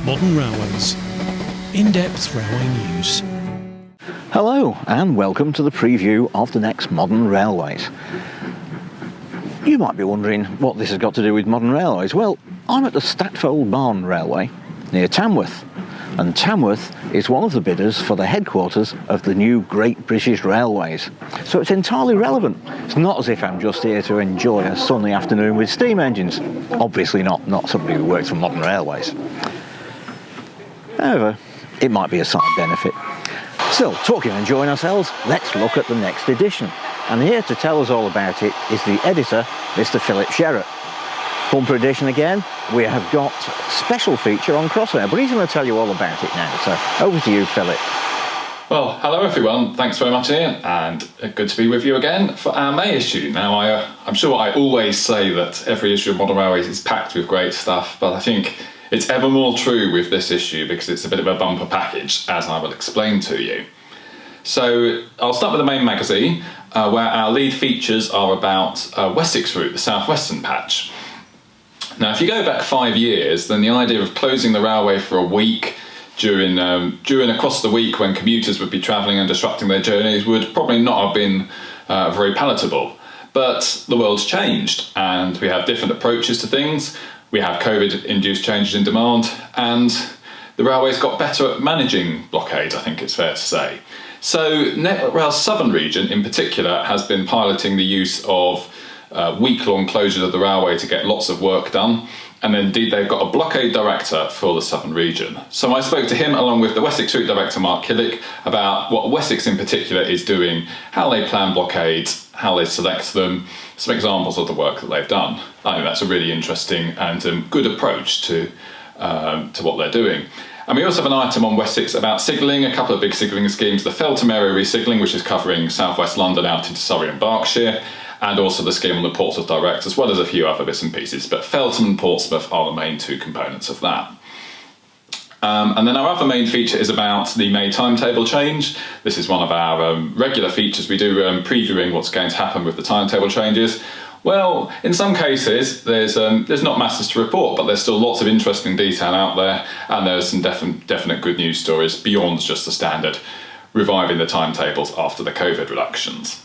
Modern Railways. In-depth railway news. Hello and welcome to the preview of the next Modern Railways. You might be wondering what this has got to do with modern railways. Well, I'm at the Statfold Barn Railway near Tamworth, and Tamworth is one of the bidders for the headquarters of the new Great British Railways. So it's entirely relevant. It's not as if I'm just here to enjoy a sunny afternoon with steam engines. Obviously not somebody who works for Modern Railways. However, it might be a side benefit. Still, talking and enjoying ourselves, let's look at the next edition. And here to tell us all about it is the editor, Mr. Philip Sherratt. Bumper edition again. We have got a special feature on Crossrail, but he's going to tell you all about it now. So over to you, Philip. Well, hello everyone. Thanks very much, Ian, and good to be with you again for our May issue. Now, I'm sure I always say that every issue of Modern Railways is packed with great stuff, but I think it's ever more true with this issue because it's a bit of a bumper package, as I will explain to you. So I'll start with the main magazine, where our lead features are about Wessex route, the southwestern patch. Now, if you go back 5 years, then the idea of closing the railway for a week during across the week when commuters would be travelling and disrupting their journeys would probably not have been very palatable. But the world's changed and we have different approaches to things. We have COVID-induced changes in demand, and the railways got better at managing blockades, I think it's fair to say. So Network Rail's southern region in particular has been piloting the use of week-long closures of the railway to get lots of work done, and indeed they've got a blockade director for the southern region. So I spoke to him along with the Wessex route director Mark Killick about what Wessex in particular is doing, how they plan blockades, how they select them, some examples of the work that they've done. I think that's a really interesting and good approach to what they're doing. And we also have an item on Wessex about signalling, a couple of big signalling schemes, the Feltham area re-signalling, which is covering southwest London out into Surrey and Berkshire, and also the scheme on the Portsmouth Direct, as well as a few other bits and pieces. But Feltham and Portsmouth are the main two components of that. And then our other main feature is about the May timetable change. This is one of our regular features. We do previewing what's going to happen with the timetable changes. Well, in some cases, there's not masses to report, but there's still lots of interesting detail out there, and there's some definite good news stories beyond just the standard reviving the timetables after the COVID reductions.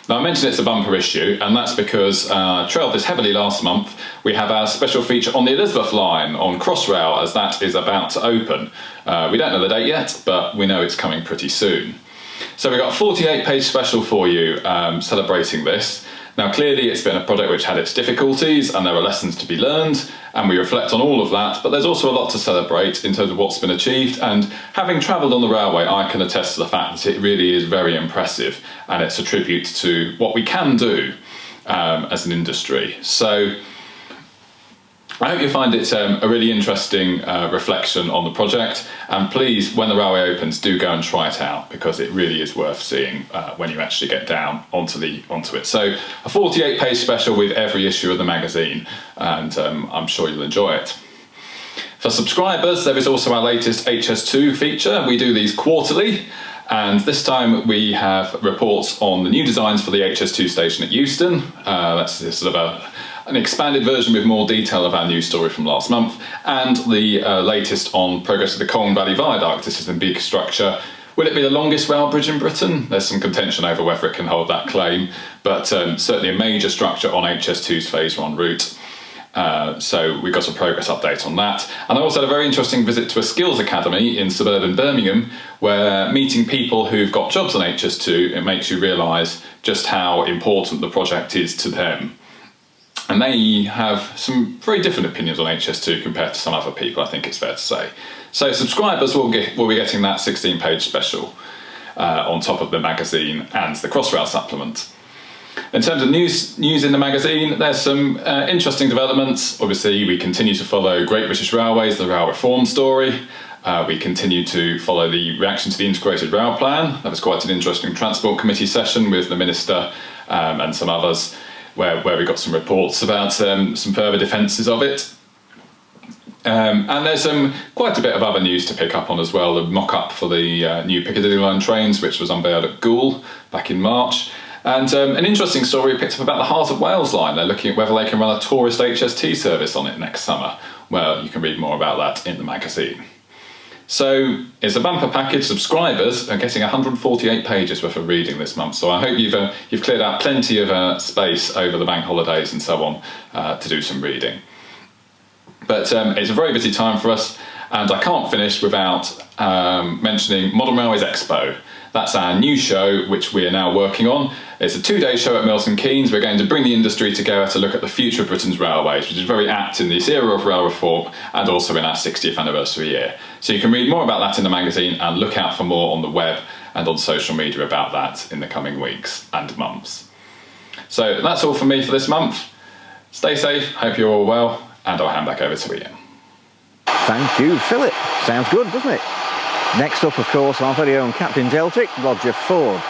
Now, I mentioned it's a bumper issue, and that's because trailed this heavily last month. We have our special feature on the Elizabeth line on Crossrail, as that is about to open. We don't know the date yet, but we know it's coming pretty soon. So we've got a 48-page special for you celebrating this. Now, clearly it's been a project which had its difficulties and there are lessons to be learned, and we reflect on all of that, but there's also a lot to celebrate in terms of what's been achieved, and having travelled on the railway, I can attest to the fact that it really is very impressive, and it's a tribute to what we can do as an industry. So I hope you find it a really interesting reflection on the project, and please, when the railway opens, do go and try it out, because it really is worth seeing when you actually get down onto it. So a 48-page special with every issue of the magazine, and I'm sure you'll enjoy it. For subscribers, there is also our latest HS2 feature. We do these quarterly, and this time we have reports on the new designs for the HS2 station at Euston. That's sort of an expanded version with more detail of our news story from last month, and the latest on progress of the Colne Valley Viaduct. This is a big structure. Will it be the longest rail bridge in Britain? There's some contention over whether it can hold that claim, but certainly a major structure on HS2's Phase 1 route. So we've got a progress update on that. And I also had a very interesting visit to a skills academy in suburban Birmingham, where meeting people who've got jobs on HS2, it makes you realise just how important the project is to them. And they have some very different opinions on HS2 compared to some other people, I think it's fair to say. So subscribers will be getting that 16-page special on top of the magazine and the Crossrail supplement. In terms of news in the magazine, there's some interesting developments. Obviously, we continue to follow Great British Railways, the rail reform story. We continue to follow the reaction to the Integrated Rail Plan. That was quite an interesting Transport Committee session with the Minister and some others, where we got some reports about some further defences of it. And there's quite a bit of other news to pick up on as well. The mock-up for the new Piccadilly line trains, which was unveiled at Goole back in March. And an interesting story we picked up about the Heart of Wales line. They're looking at whether they can run a tourist HST service on it next summer. Well, you can read more about that in the magazine. So it's a bumper package. Subscribers are getting 148 pages worth of reading this month. So I hope you've cleared out plenty of space over the bank holidays and so on to do some reading. But it's a very busy time for us, and I can't finish without mentioning Modern Railways Expo. That's our new show, which we are now working on. It's a 2-day show at Milton Keynes. We're going to bring the industry together to look at the future of Britain's railways, which is very apt in this era of rail reform and also in our 60th anniversary year. So you can read more about that in the magazine and look out for more on the web and on social media about that in the coming weeks and months. So that's all from me for this month. Stay safe, hope you're all well, and I'll hand back over to Ian. Thank you, Philip. Sounds good, doesn't it? Next up, of course, our very own Captain Deltic, Roger Ford.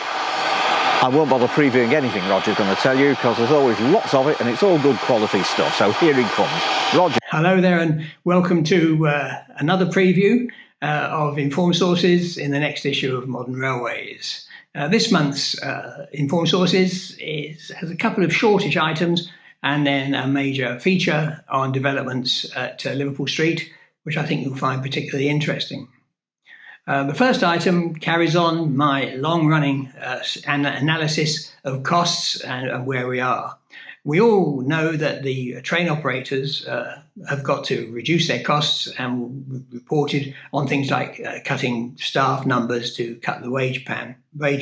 I won't bother previewing anything Roger's going to tell you, because there's always lots of it and it's all good quality stuff. So here he comes. Roger. Hello there, and welcome to another preview of Informed Sources in the next issue of Modern Railways. This month's Informed Sources has a couple of shortish items and then a major feature on developments at Liverpool Street, which I think you'll find particularly interesting. The first item carries on my long-running analysis of costs and where we are. We all know that the train operators have got to reduce their costs, and reported on things like cutting staff numbers to cut the wage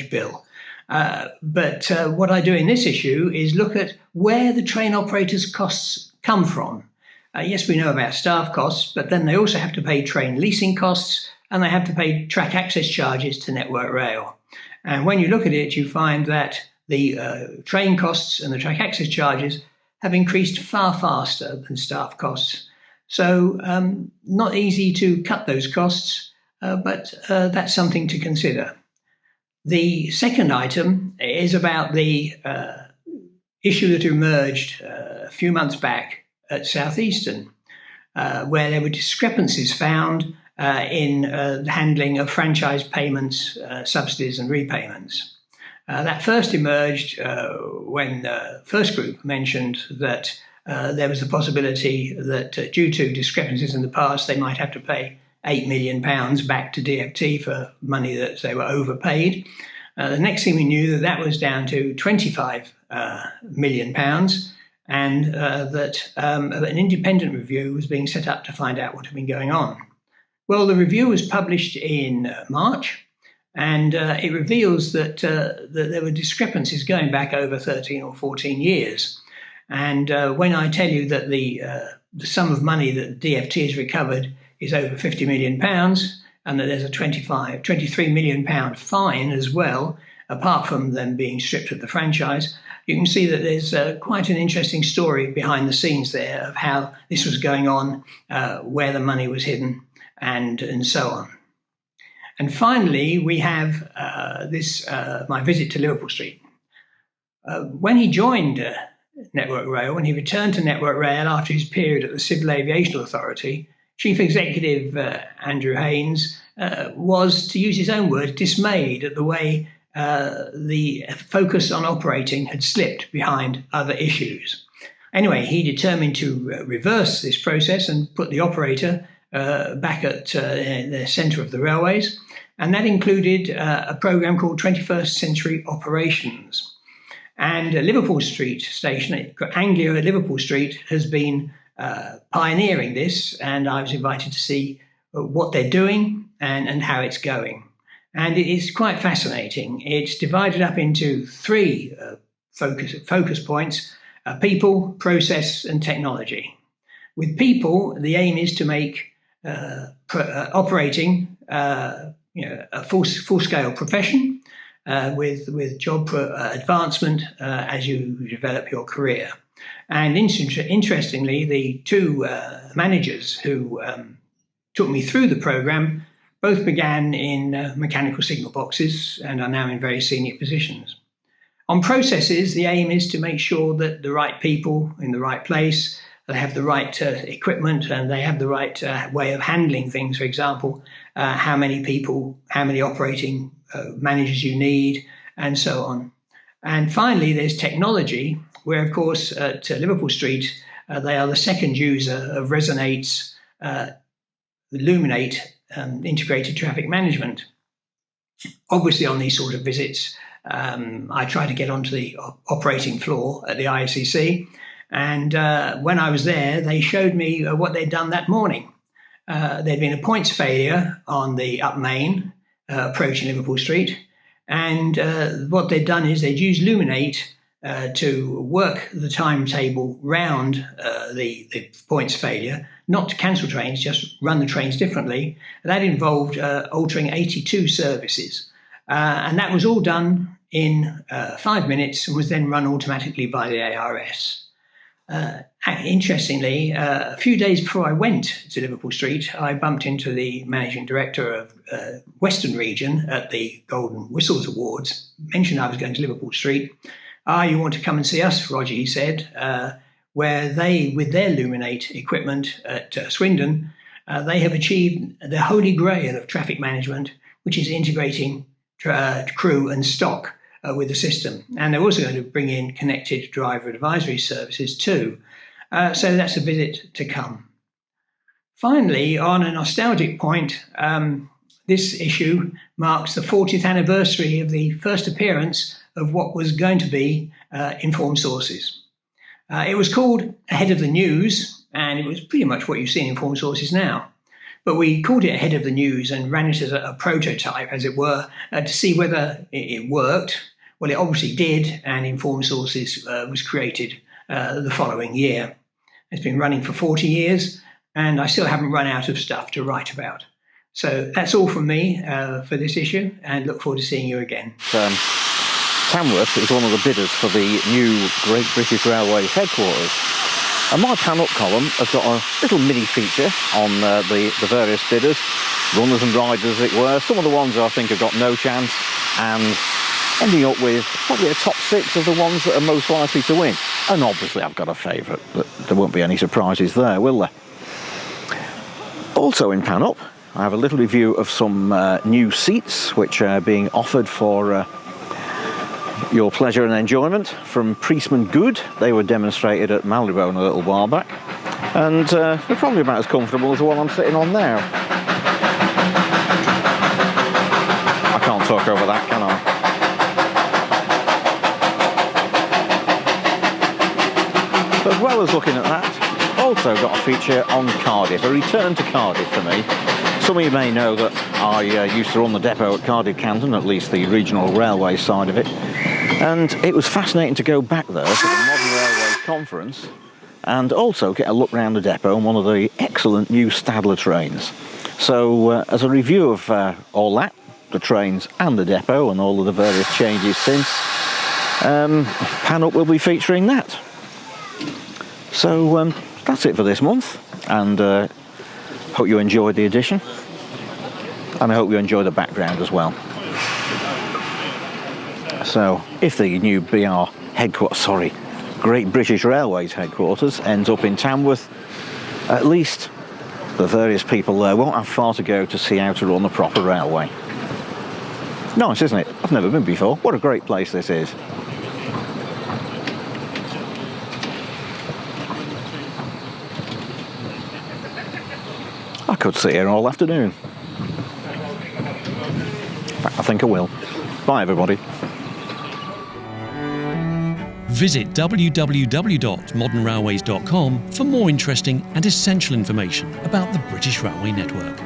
bill. But what I do in this issue is look at where the train operators' costs come from. Yes, we know about staff costs, but then they also have to pay train leasing costs, and they have to pay track access charges to Network Rail. And when you look at it, you find that the train costs and the track access charges have increased far faster than staff costs. So not easy to cut those costs, but that's something to consider. The second item is about the issue that emerged a few months back at Southeastern, where there were discrepancies found in the handling of franchise payments, subsidies and repayments. That first emerged when the first group mentioned that there was a possibility that due to discrepancies in the past, they might have to pay £8 million back to DfT for money that they were overpaid. The next thing we knew that was down to £25 million, and that an independent review was being set up to find out what had been going on. Well, the review was published in March, and it reveals that there were discrepancies going back over 13 or 14 years. And when I tell you that the sum of money that DfT has recovered is over £50 million, and that there's a £23 million fine as well, apart from them being stripped of the franchise, you can see that there's quite an interesting story behind the scenes there of how this was going on, where the money was hidden, and so on. And finally, we have my visit to Liverpool Street. When he joined Network Rail, when he returned to Network Rail after his period at the Civil Aviation Authority, Chief Executive Andrew Haynes was, to use his own word, dismayed at the way the focus on operating had slipped behind other issues. Anyway, he determined to reverse this process and put the operator back at the centre of the railways, and that included a programme called 21st Century Operations. And Liverpool Street Station, Anglia at Liverpool Street, has been pioneering this, and I was invited to see what they're doing and how it's going. And it is quite fascinating. It's divided up into three focus points: people, process, and technology. With people, the aim is to make operating a full-scale profession with job advancement as you develop your career. And interestingly, the two managers who took me through the programme both began in mechanical signal boxes and are now in very senior positions. On processes, the aim is to make sure that the right people in the right place, they have the right equipment, and they have the right way of handling things. For example, how many people, how many operating managers you need, and so on. And finally, there's technology, where, of course, at Liverpool Street, they are the second user of Resonate's Illuminate integrated traffic management. Obviously, on these sort of visits, I try to get onto the operating floor at the ISCC. And when I was there, they showed me what they'd done that morning. There'd been a points failure on the up main approaching Liverpool Street. And what they'd done is they'd used Illuminate to work the timetable round the points failure, not to cancel trains, just run the trains differently. That involved altering 82 services. And that was all done in 5 minutes and was then run automatically by the ARS. Interestingly, a few days before I went to Liverpool Street, I bumped into the managing director of Western Region at the Golden Whistles Awards, mentioned I was going to Liverpool Street. You want to come and see us, Roger, he said, where they, with their Illuminate equipment at Swindon, they have achieved the holy grail of traffic management, which is integrating crew and stock with the system. And they're also going to bring in connected driver advisory services too. So that's a visit to come. Finally, on a nostalgic point, this issue marks the 40th anniversary of the first appearance of what was going to be Informed Sources. It was called Ahead of the News, and it was pretty much what you see in Informed Sources now. But we called it Ahead of the News and ran it as a prototype, as it were, to see whether it worked. Well, it obviously did, and Informed Sources was created the following year. It's been running for 40 years, and I still haven't run out of stuff to write about. So that's all from me for this issue, and look forward to seeing you again. Tamworth is one of the bidders for the new Great British Railways headquarters. And my pan-up column has got a little mini feature on the various bidders, runners and riders as it were. Some of the ones I think have got no chance, and ending up with probably a top 6 of the ones that are most likely to win. And obviously I've got a favourite, but there won't be any surprises there, will there? Also in pan-up, I have a little review of some new seats which are being offered for your pleasure and enjoyment from Priestman Good. They were demonstrated at Marylebone a little while back, and they're probably about as comfortable as the one I'm sitting on now. I can't talk over that, can I? But as well as looking at that, also got a feature on Cardiff, a return to Cardiff for me. Some of you may know that I used to run the depot at Cardiff Canton, at least the regional railway side of it. And it was fascinating to go back there for the Modern Railways Conference and also get a look round the depot on one of the excellent new Stadler trains. So as a review of all that, the trains and the depot and all of the various changes since, Pan-Up will be featuring that. So that's it for this month, and hope you enjoyed the edition, and I hope you enjoy the background as well. So, if the new Great British Railways headquarters ends up in Tamworth, at least the various people there won't have far to go to see how to run a proper railway. Nice, isn't it? I've never been before. What a great place this is. I could sit here all afternoon. In fact, I think I will. Bye, everybody. Visit www.modernrailways.com for more interesting and essential information about the British Railway Network.